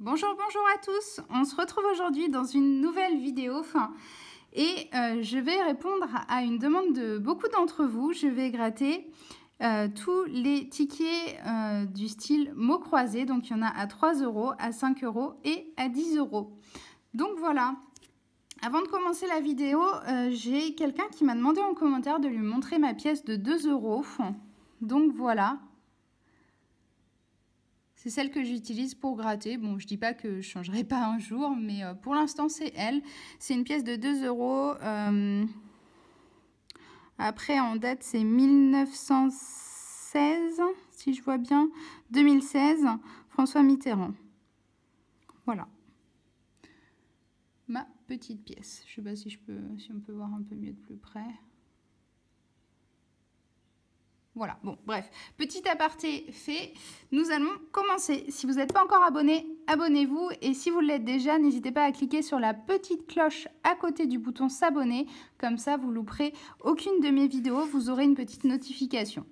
Bonjour, bonjour à tous. On se retrouve aujourd'hui dans une nouvelle vidéo et je vais répondre à une demande de beaucoup d'entre vous. Je vais gratter tous les tickets du style mots croisés. Donc il y en a à 3 €, à 5 € et à 10 €. Donc voilà. Avant de commencer la vidéo, j'ai quelqu'un qui m'a demandé en commentaire de lui montrer ma pièce de 2 €. Donc voilà. C'est celle que j'utilise pour gratter. Bon, je dis pas que je ne changerai pas un jour, mais pour l'instant, c'est elle. C'est une pièce de 2 €. Après, en date, c'est 1916, si je vois bien. 2016, François Mitterrand. Voilà. Ma petite pièce. Je ne sais pas si on peut voir un peu mieux de plus près. Voilà, bon, bref, petit aparté fait, nous allons commencer. Si vous n'êtes pas encore abonné, abonnez-vous. Et si vous l'êtes déjà, n'hésitez pas à cliquer sur la petite cloche à côté du bouton s'abonner. Comme ça, vous ne louperez aucune de mes vidéos, vous aurez une petite notification.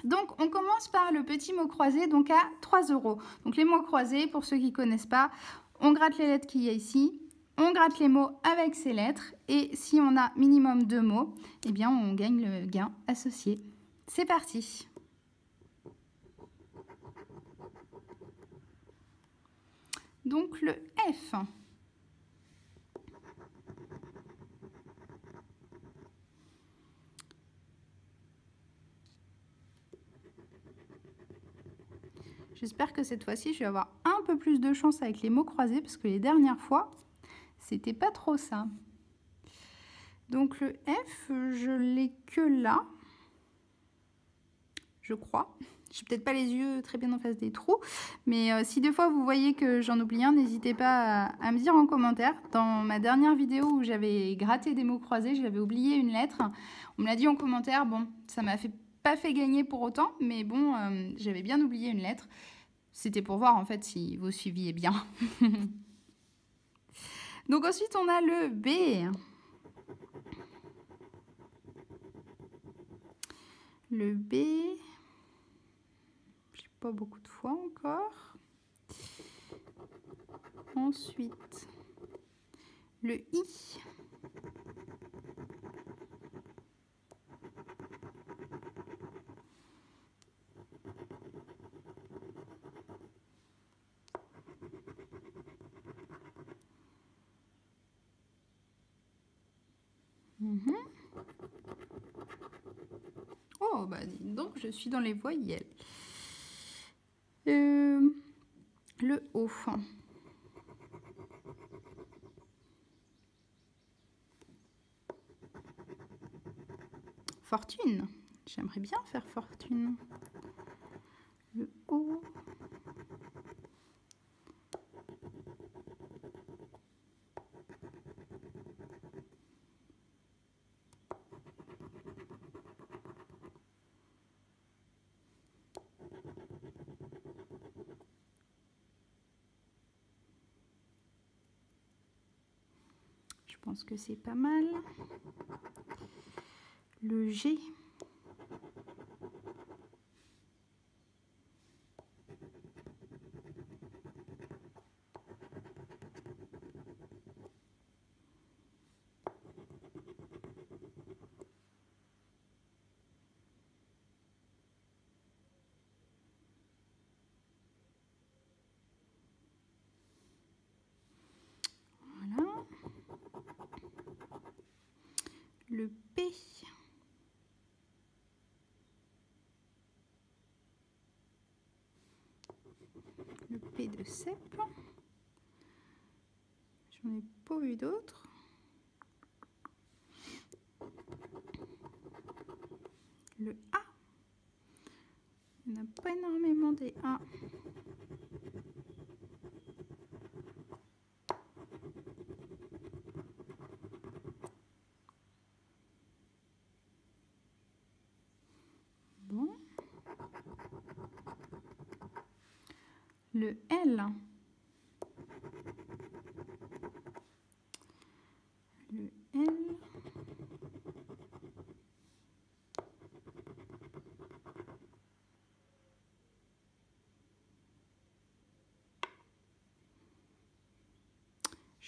Donc, on commence par le petit mot croisé, donc à 3 €. Donc, les mots croisés, pour ceux qui ne connaissent pas, on gratte les lettres qu'il y a ici. On gratte les mots avec ces lettres. Et si on a minimum 2 mots, eh bien, on gagne le gain associé. C'est parti. Donc le F. J'espère que cette fois-ci, je vais avoir un peu plus de chance avec les mots croisés parce que les dernières fois, c'était pas trop ça. Donc le F, je l'ai que là, je crois. Je n'ai peut-être pas les yeux très bien en face des trous, mais si des fois vous voyez que j'en oublie un, n'hésitez pas à me dire en commentaire. Dans ma dernière vidéo où j'avais gratté des mots croisés, j'avais oublié une lettre. On me l'a dit en commentaire, bon, ça m'a pas fait gagner pour autant, mais bon, j'avais bien oublié une lettre. C'était pour voir en fait si vous suiviez bien. Donc ensuite, on a le B. Le B... pas beaucoup de fois encore. Ensuite, le I. Oh, bah dis donc, je suis dans les voyelles. Le O. Fortune. J'aimerais bien faire fortune. Le O. Je pense que c'est pas mal. Le G. Voilà. Le P. Le P de cèpe. J'en ai pas vu d'autres. Le A. Il n'y en a pas énormément des A. Bon. Le L. Le L.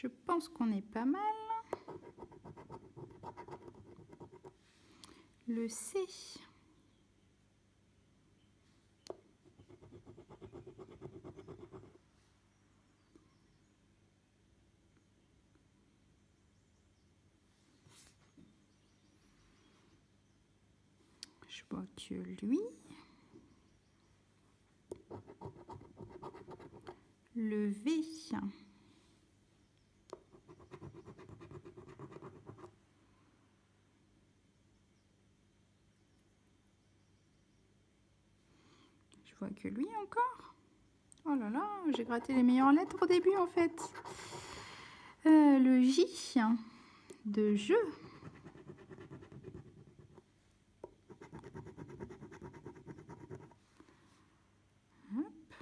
Je pense qu'on est pas mal. Le C. Je vois que lui. Le V. Je vois que lui encore. Oh là là, j'ai gratté les meilleures lettres au début en fait. Le J de jeu. Hop.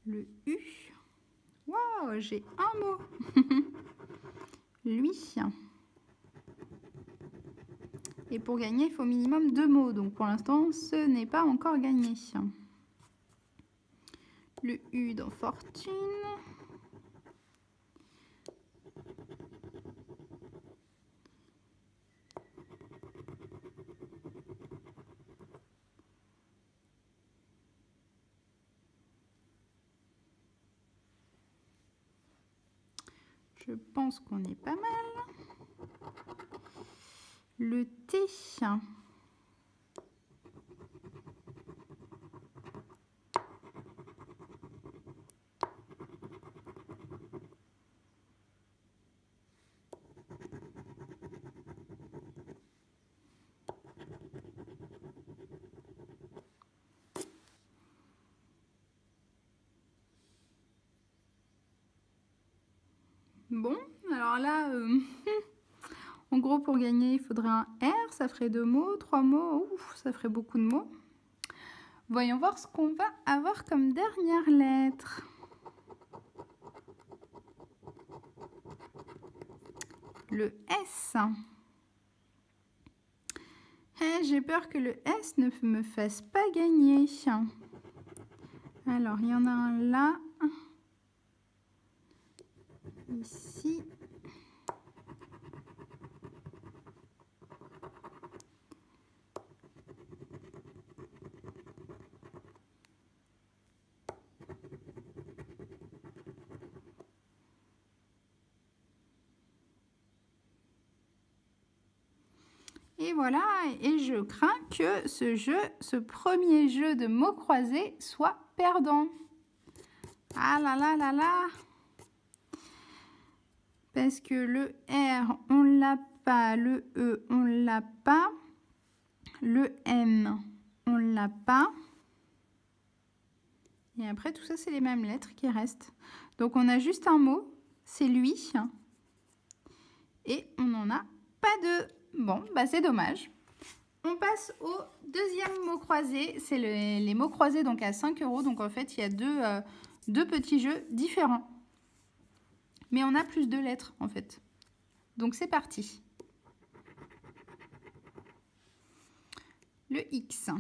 Le U. Waouh, j'ai un mot. Lui. Et pour gagner, il faut au minimum 2 mots. Donc pour l'instant, ce n'est pas encore gagné. Le U dans fortune. Je pense qu'on est pas mal. Le T. Bon, alors là, en gros, pour gagner, il faudrait un R, ça ferait 2 mots, 3 mots, ouf, ça ferait beaucoup de mots. Voyons voir ce qu'on va avoir comme dernière lettre. Le S. J'ai peur que le S ne me fasse pas gagner. Alors, il y en a un là. Ici. Et voilà, et je crains que ce premier jeu de mots croisés soit perdant. Ah là là là là! Parce que le R, on l'a pas, le E, on l'a pas, le M, on l'a pas. Et après, tout ça, c'est les mêmes lettres qui restent. Donc, on a juste un mot, c'est lui. Et on n'en a pas deux. Bon, bah c'est dommage. On passe au deuxième mot croisé. C'est les mots croisés donc à 5 €. Donc, en fait, il y a deux petits jeux différents. Mais on a plus de lettres, en fait. Donc, c'est parti. Le X.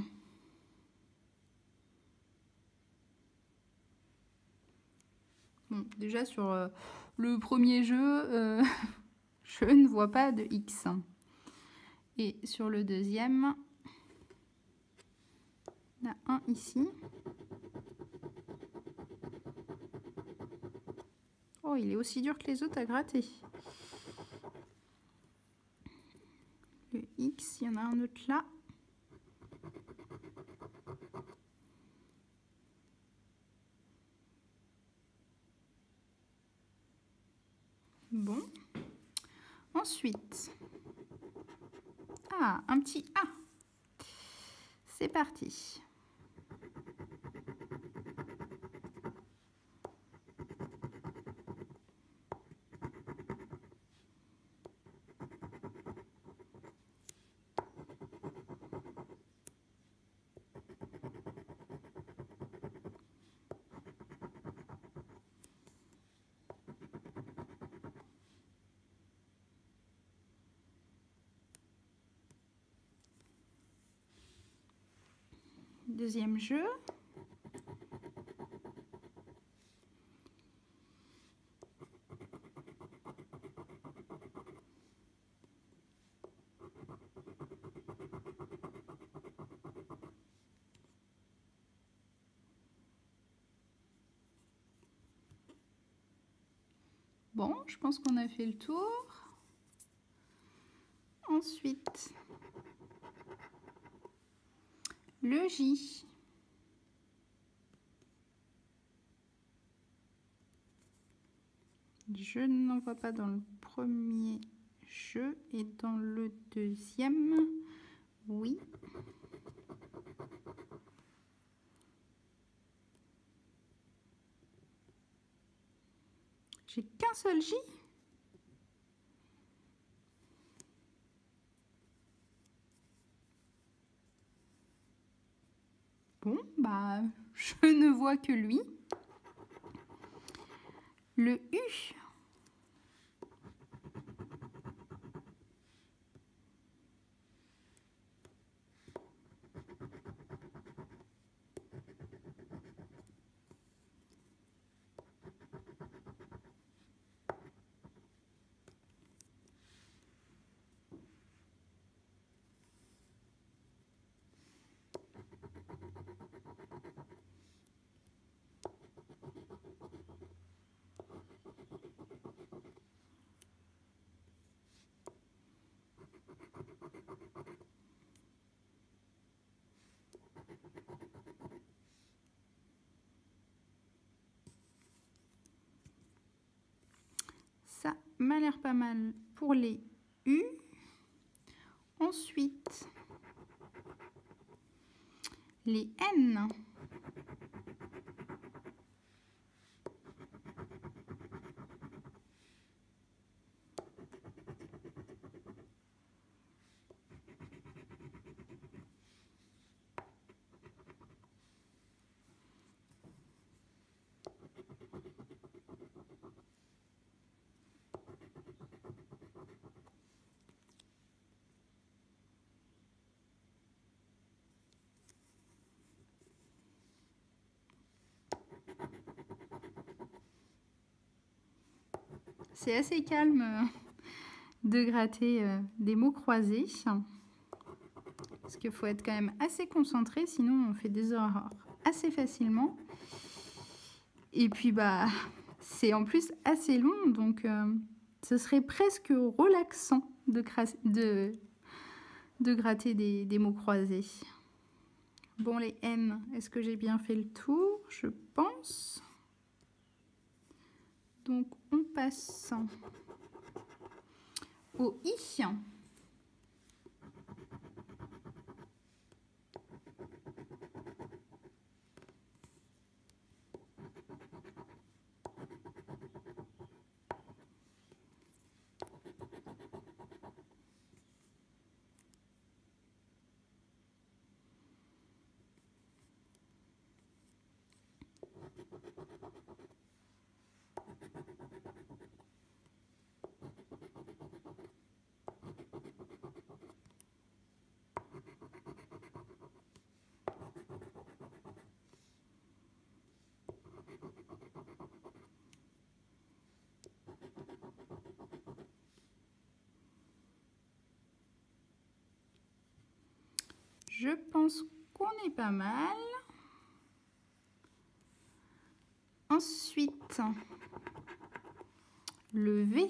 Bon, déjà, sur le premier jeu, je ne vois pas de X. Et sur le deuxième, il y en a un ici. Oh, il est aussi dur que les autres à gratter. Le X, il y en a un autre là. Bon. Ensuite, un petit A. C'est parti. Deuxième jeu. Bon, je pense qu'on a fait le tour. Ensuite, le J. Je n'en vois pas dans le premier jeu et dans le deuxième, oui. J'ai qu'un seul J. Bon, bah, je ne vois que lui. Le U. Ça m'a l'air pas mal pour les U. Ensuite, les N. C'est assez calme de gratter des mots croisés. Parce qu'il faut être quand même assez concentré, sinon on fait des erreurs assez facilement. Et puis bah c'est en plus assez long, donc ce serait presque relaxant de gratter des mots croisés. Bon, les N, est-ce que j'ai bien fait le tour? Je pense. Donc on passe au I. Je pense qu'on est pas mal. Ensuite, le V.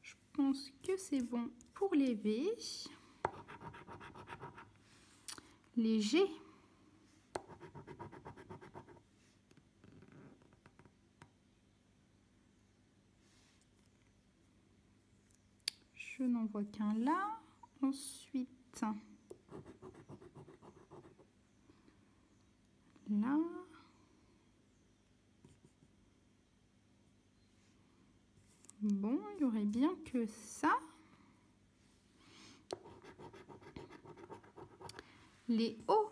Je pense que c'est bon pour les V. Les G. Je n'en vois qu'un là. Ensuite, là. Bon, il y aurait bien que ça. Les hauts.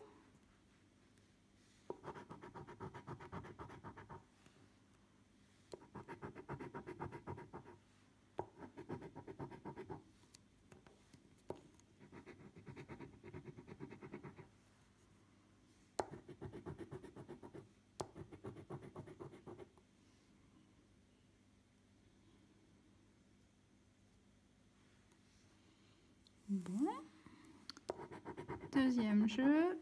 Bon. Deuxième jeu.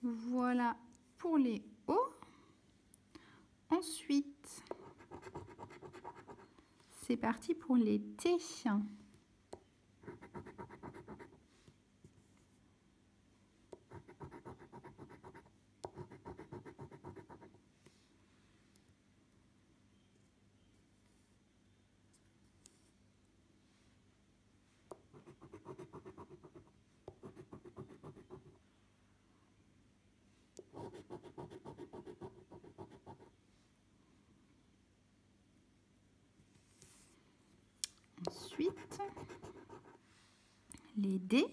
Voilà pour les hauts. Ensuite, c'est parti pour les T. Ensuite, les D.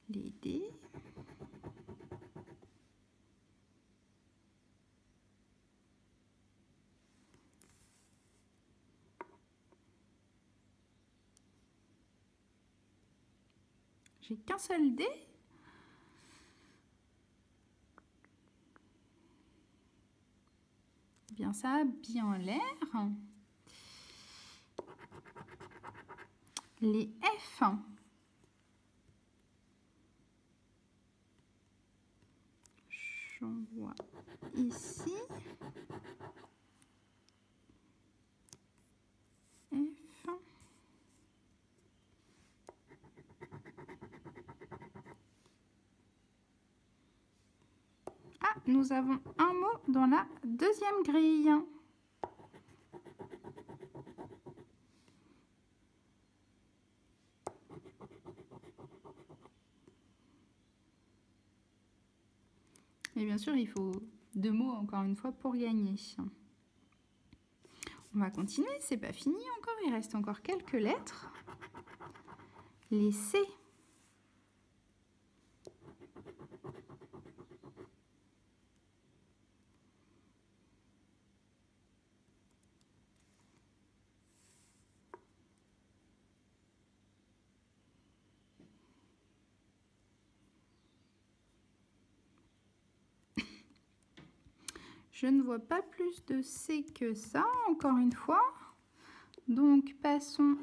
Les D. J'ai qu'un seul dé. Bien, ça a bien l'air. Les F. J'en vois ici. F. Ah, nous avons un mot dans la deuxième grille. Et bien sûr, il faut 2 mots encore une fois pour gagner. On va continuer, c'est pas fini encore, il reste encore quelques lettres. Les C. Je ne vois pas plus de C que ça, encore une fois. Donc, passons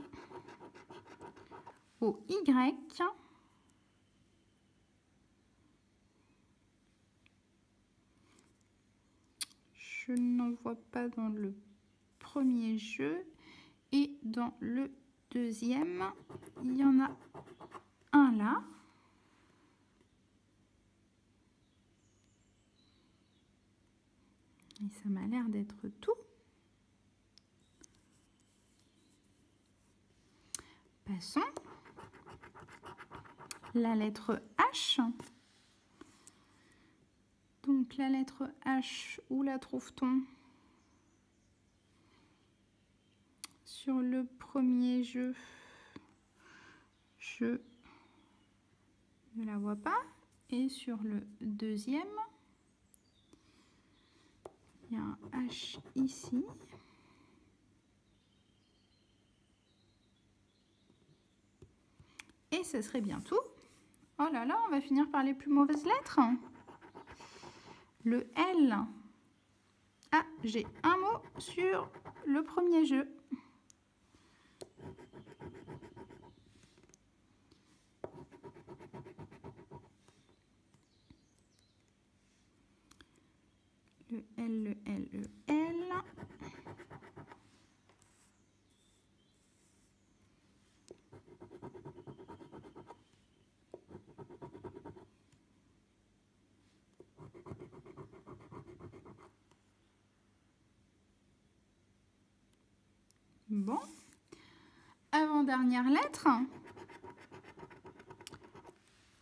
au Y. Je n'en vois pas dans le premier jeu. Et dans le deuxième, il y en a un là. Et ça m'a l'air d'être tout. Passons. La lettre H. Donc la lettre H, où la trouve-t-on? Sur le premier jeu, je ne la vois pas. Et sur le deuxième, il y a un H ici. Et ce serait bien tout. Oh là là, on va finir par les plus mauvaises lettres. Le L. Ah, j'ai un mot sur le premier jeu. Le L, le L, le L. Bon. Avant-dernière lettre.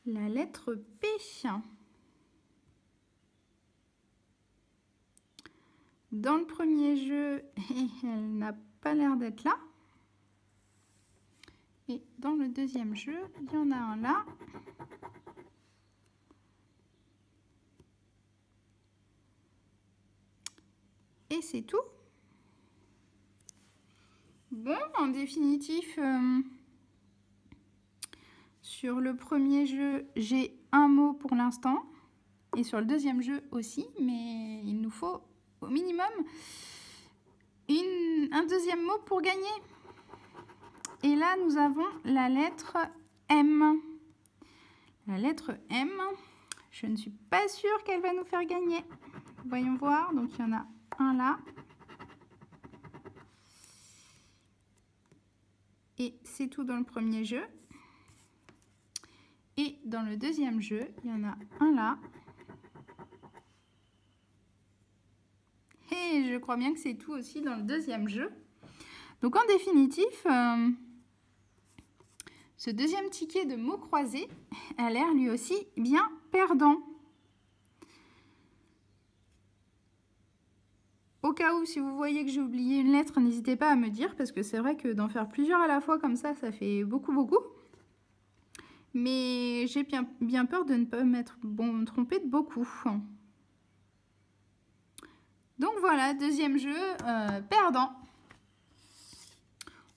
La lettre P. Dans le premier jeu, elle n'a pas l'air d'être là. Et dans le deuxième jeu, il y en a un là. Et c'est tout. Bon, en définitif, sur le premier jeu, j'ai un mot pour l'instant. Et sur le deuxième jeu aussi, mais il nous faut au minimum un deuxième mot pour gagner. Et là, nous avons la lettre M. La lettre M, je ne suis pas sûre qu'elle va nous faire gagner. Voyons voir. Donc, il y en a un là. Et c'est tout dans le premier jeu. Et dans le deuxième jeu, il y en a un là. Et je crois bien que c'est tout aussi dans le deuxième jeu. Donc en définitif, ce deuxième ticket de mots croisés a l'air lui aussi bien perdant. Au cas où, si vous voyez que j'ai oublié une lettre, n'hésitez pas à me dire, parce que c'est vrai que d'en faire plusieurs à la fois comme ça fait beaucoup. Mais j'ai bien peur de ne pas me tromper de beaucoup. Donc voilà, deuxième jeu, perdant.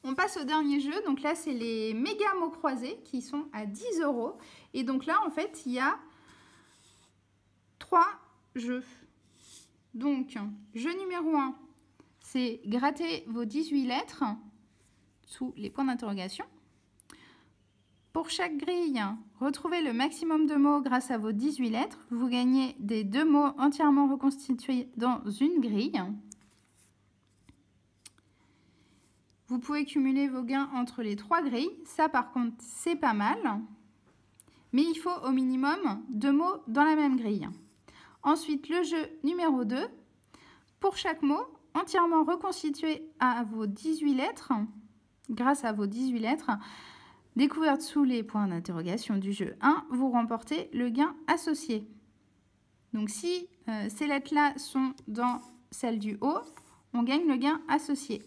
On passe au dernier jeu. Donc là, c'est les méga mots croisés qui sont à 10 €. Et donc là, en fait, il y a 3 jeux. Donc, jeu numéro 1, c'est gratter vos 18 lettres sous les points d'interrogation. Pour chaque grille, retrouvez le maximum de mots grâce à vos 18 lettres. Vous gagnez des 2 mots entièrement reconstitués dans une grille. Vous pouvez cumuler vos gains entre les 3 grilles. Ça, par contre, c'est pas mal. Mais il faut au minimum 2 mots dans la même grille. Ensuite, le jeu numéro 2. Pour chaque mot, entièrement reconstitué à vos 18 lettres, grâce à vos 18 lettres, découvertes sous les points d'interrogation du jeu 1, vous remportez le gain associé. Donc si ces lettres-là sont dans celle du haut, on gagne le gain associé.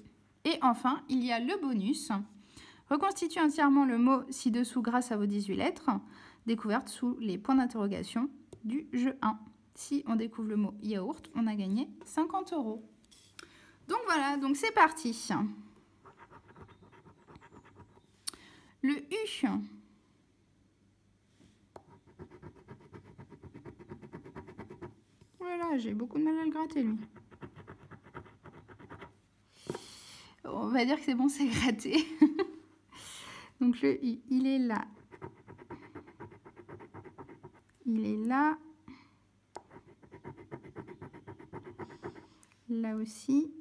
Et enfin, il y a le bonus. Reconstituez entièrement le mot ci-dessous grâce à vos 18 lettres, découvertes sous les points d'interrogation du jeu 1. Si on découvre le mot yaourt, on a gagné 50 €. Donc voilà, donc c'est parti. Le U. Oh là là, j'ai beaucoup de mal à le gratter, lui. On va dire que c'est bon, c'est gratté. Donc le U, il est là. Il est là. Là aussi.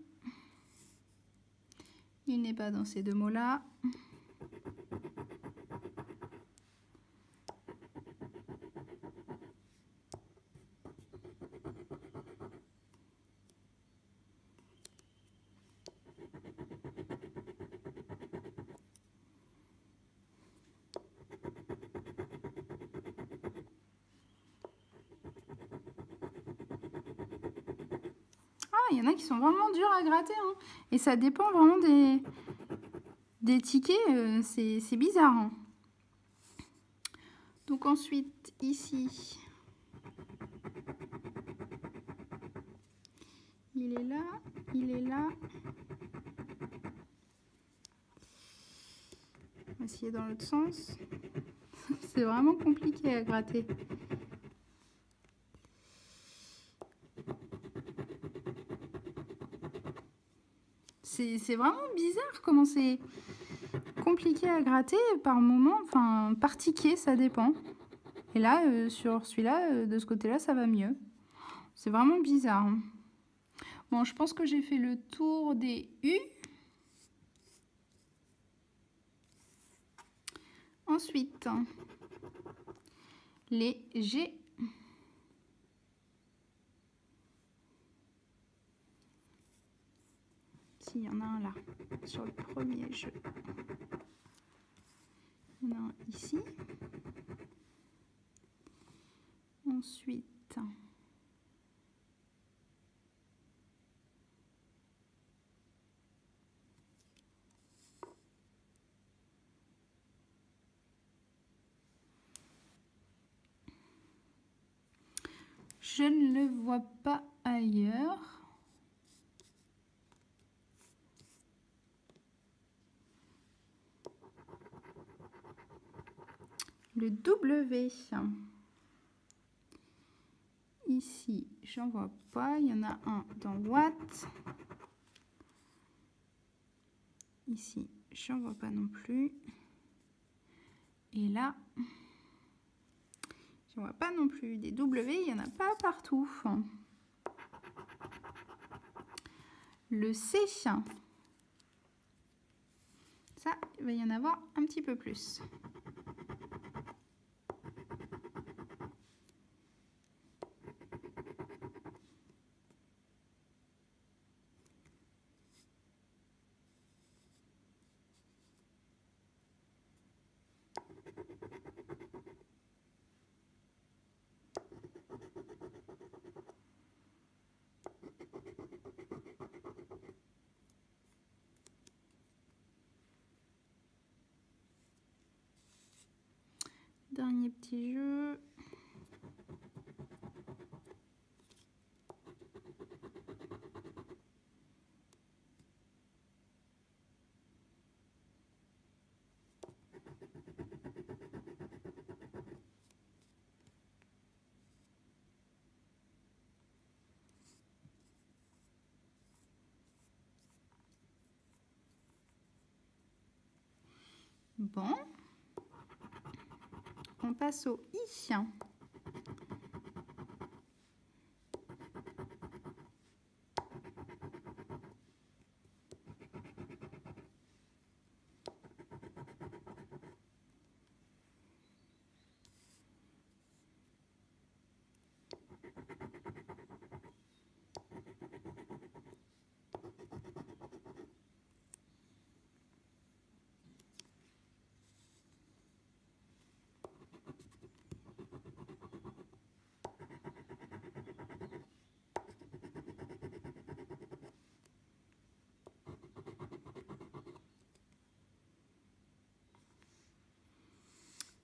Il n'est pas dans ces 2 mots-là. Il y en a qui sont vraiment durs à gratter. Hein. Et ça dépend vraiment des tickets. C'est bizarre. Hein. Donc ensuite, ici, il est là, il est là. On va essayer dans l'autre sens. C'est vraiment compliqué à gratter. C'est vraiment bizarre comment c'est compliqué à gratter par moment, enfin par ticket, ça dépend. Et là, sur celui-là, de ce côté-là, ça va mieux. C'est vraiment bizarre. Bon, je pense que j'ai fait le tour des U. Ensuite, les G. S'il y en a un là, sur le premier jeu. Il y en a un ici. Ensuite, je ne le vois pas ailleurs. Le W. Ici, j'en vois pas. Il y en a un dans Watt. Ici, j'en vois pas non plus. Et là, j'en vois pas non plus. Des W, il n'y en a pas partout. Le C. Ça, il va y en avoir un petit peu plus. Dernier petit jeu. Bon. On passe au I.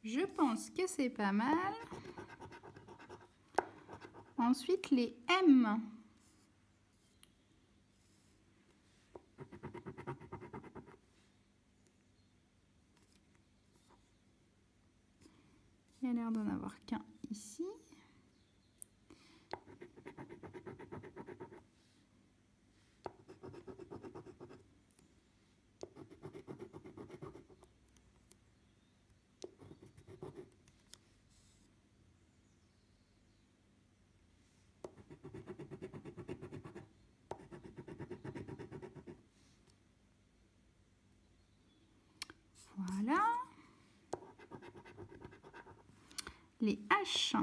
Je pense que c'est pas mal. Ensuite, les M. Il y a l'air d'en avoir qu'un ici. Voilà. Les H.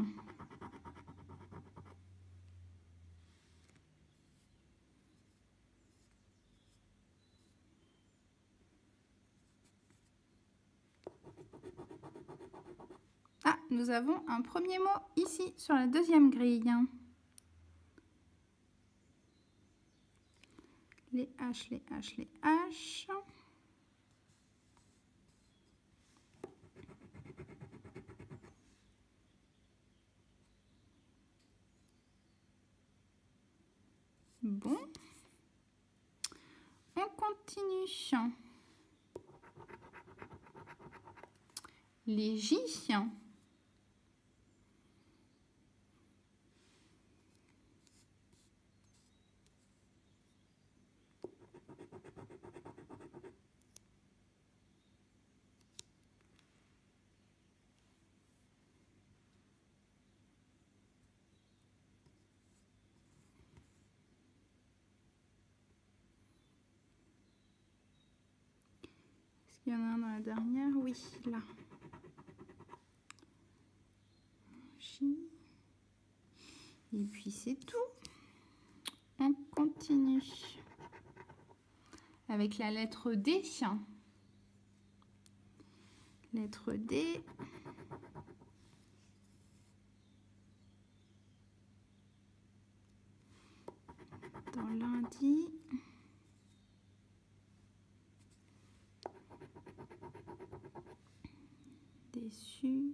Ah, nous avons un premier mot ici sur la deuxième grille. Les H, les H, les H. Bon. On continue. Les J. Est-ce qu'il y en a un dans la dernière? Oui, là. J. Et puis c'est tout. On continue avec la lettre D. Lettre D. Dans lundi. Déçu.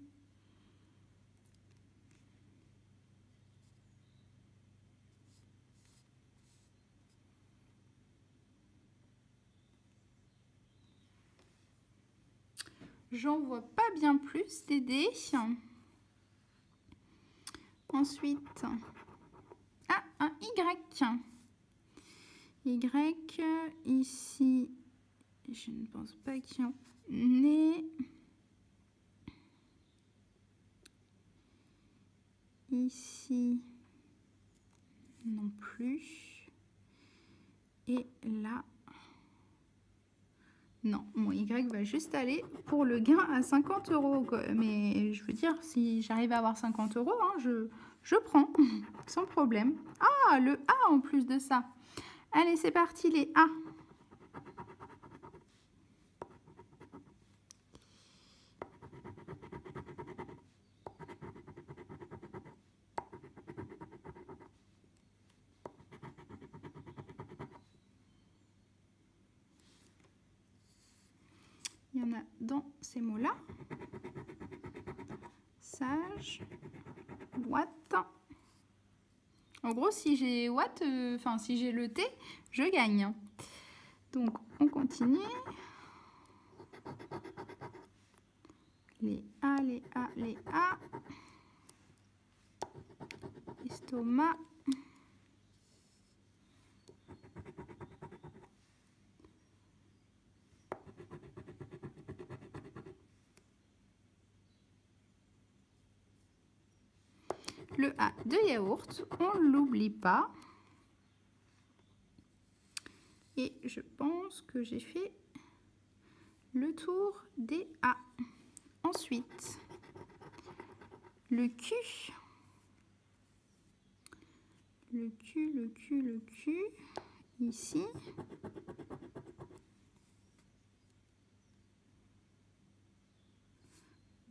J'en vois pas bien plus des dés. Ensuite, un Y. Y, ici, je ne pense pas qu'il y en ait. Ici, non plus. Et là, non, mon Y va juste aller pour le gain à 50 €. Mais je veux dire, si j'arrive à avoir 50 €, hein, je prends, sans problème. Ah, le A en plus de ça. Allez, c'est parti, les A. Il y en a dans ces mots-là. Sage, Watt. En gros, si j'ai Watt, enfin si j'ai le T, je gagne. Donc, on continue. Les A, les A, les A. Estomac. Le A de yaourt, on ne l'oublie pas. Et je pense que j'ai fait le tour des A. Ensuite, le Q. Le Q, le Q, le Q. Ici.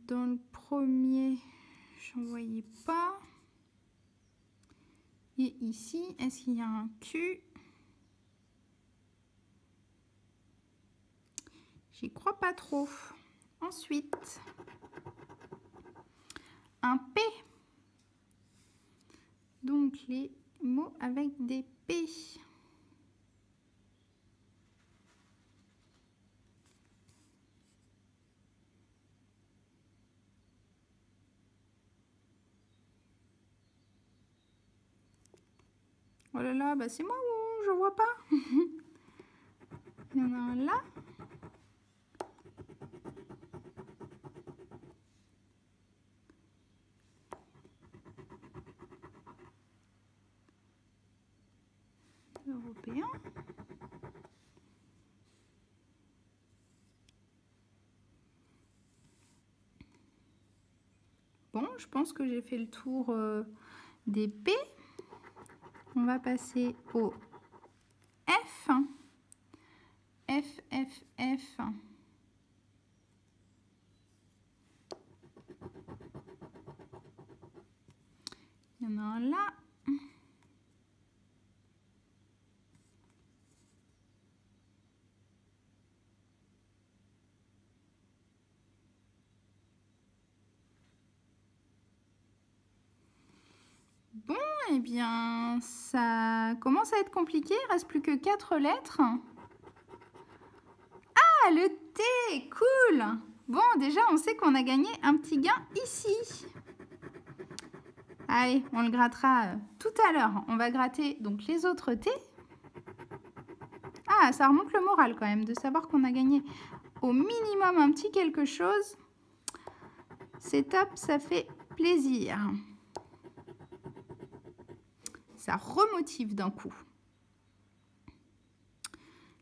Dans le premier, j'en voyais pas. Et ici, est-ce qu'il y a un Q? J'y crois pas trop. Ensuite, un P. Donc, les mots avec des P. Oh là là, bah c'est moi ou je vois pas. Il y en a un là. Européen. Bon, je pense que j'ai fait le tour des P. On va passer au F. F, F, F. Il y en a un là. Bon, eh bien, ça commence à être compliqué. Il ne reste plus que 4 lettres. Ah, le T, cool. Bon, déjà, on sait qu'on a gagné un petit gain ici. Allez, on le grattera tout à l'heure. On va gratter donc les autres T. Ah, ça remonte le moral quand même de savoir qu'on a gagné au minimum un petit quelque chose. C'est top, ça fait plaisir. Ça remotive d'un coup.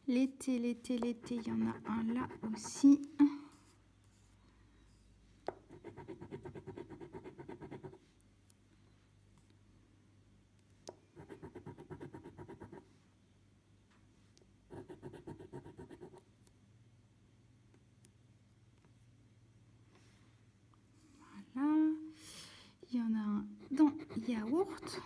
L'été, l'été, l'été, il y en a un là aussi. dents yaourt.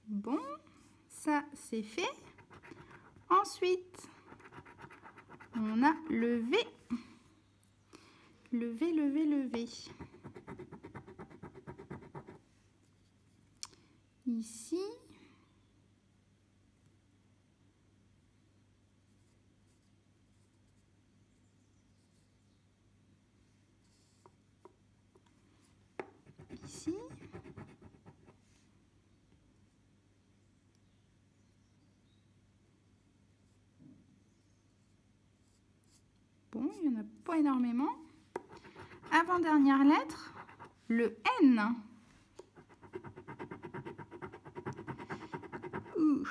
Bon, ça c'est fait. Ensuite, on a le V. Le V, le V, le V. Ici. Ici. Bon, il n'y en a pas énormément. Avant-dernière lettre, le N. Ouh.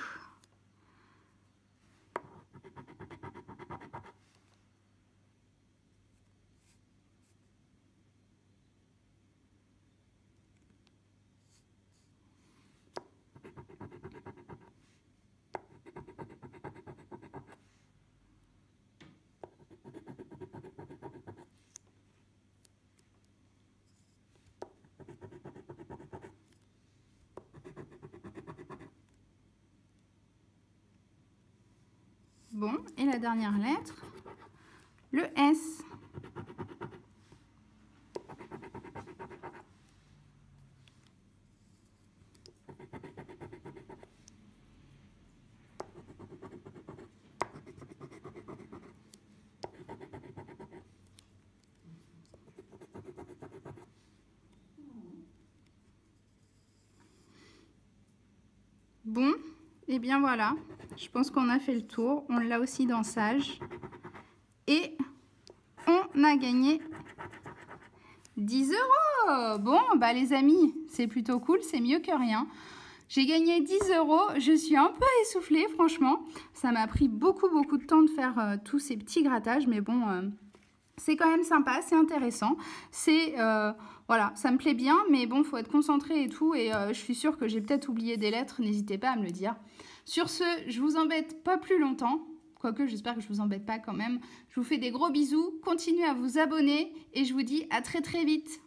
Bon, et la dernière lettre, le S. Bon, et bien voilà, je pense qu'on a fait le tour. On l'a aussi dans Sage. Et on a gagné 10 €. Bon, bah les amis, c'est plutôt cool, c'est mieux que rien. J'ai gagné 10 €, je suis un peu essoufflée, franchement. Ça m'a pris beaucoup de temps de faire tous ces petits grattages, mais bon, c'est quand même sympa, c'est intéressant. C'est, voilà, ça me plaît bien, mais bon, il faut être concentré et tout, et je suis sûre que j'ai peut-être oublié des lettres, n'hésitez pas à me le dire. Sur ce, je vous embête pas plus longtemps. Quoique, j'espère que je vous embête pas quand même. Je vous fais des gros bisous, continuez à vous abonner et je vous dis à très vite.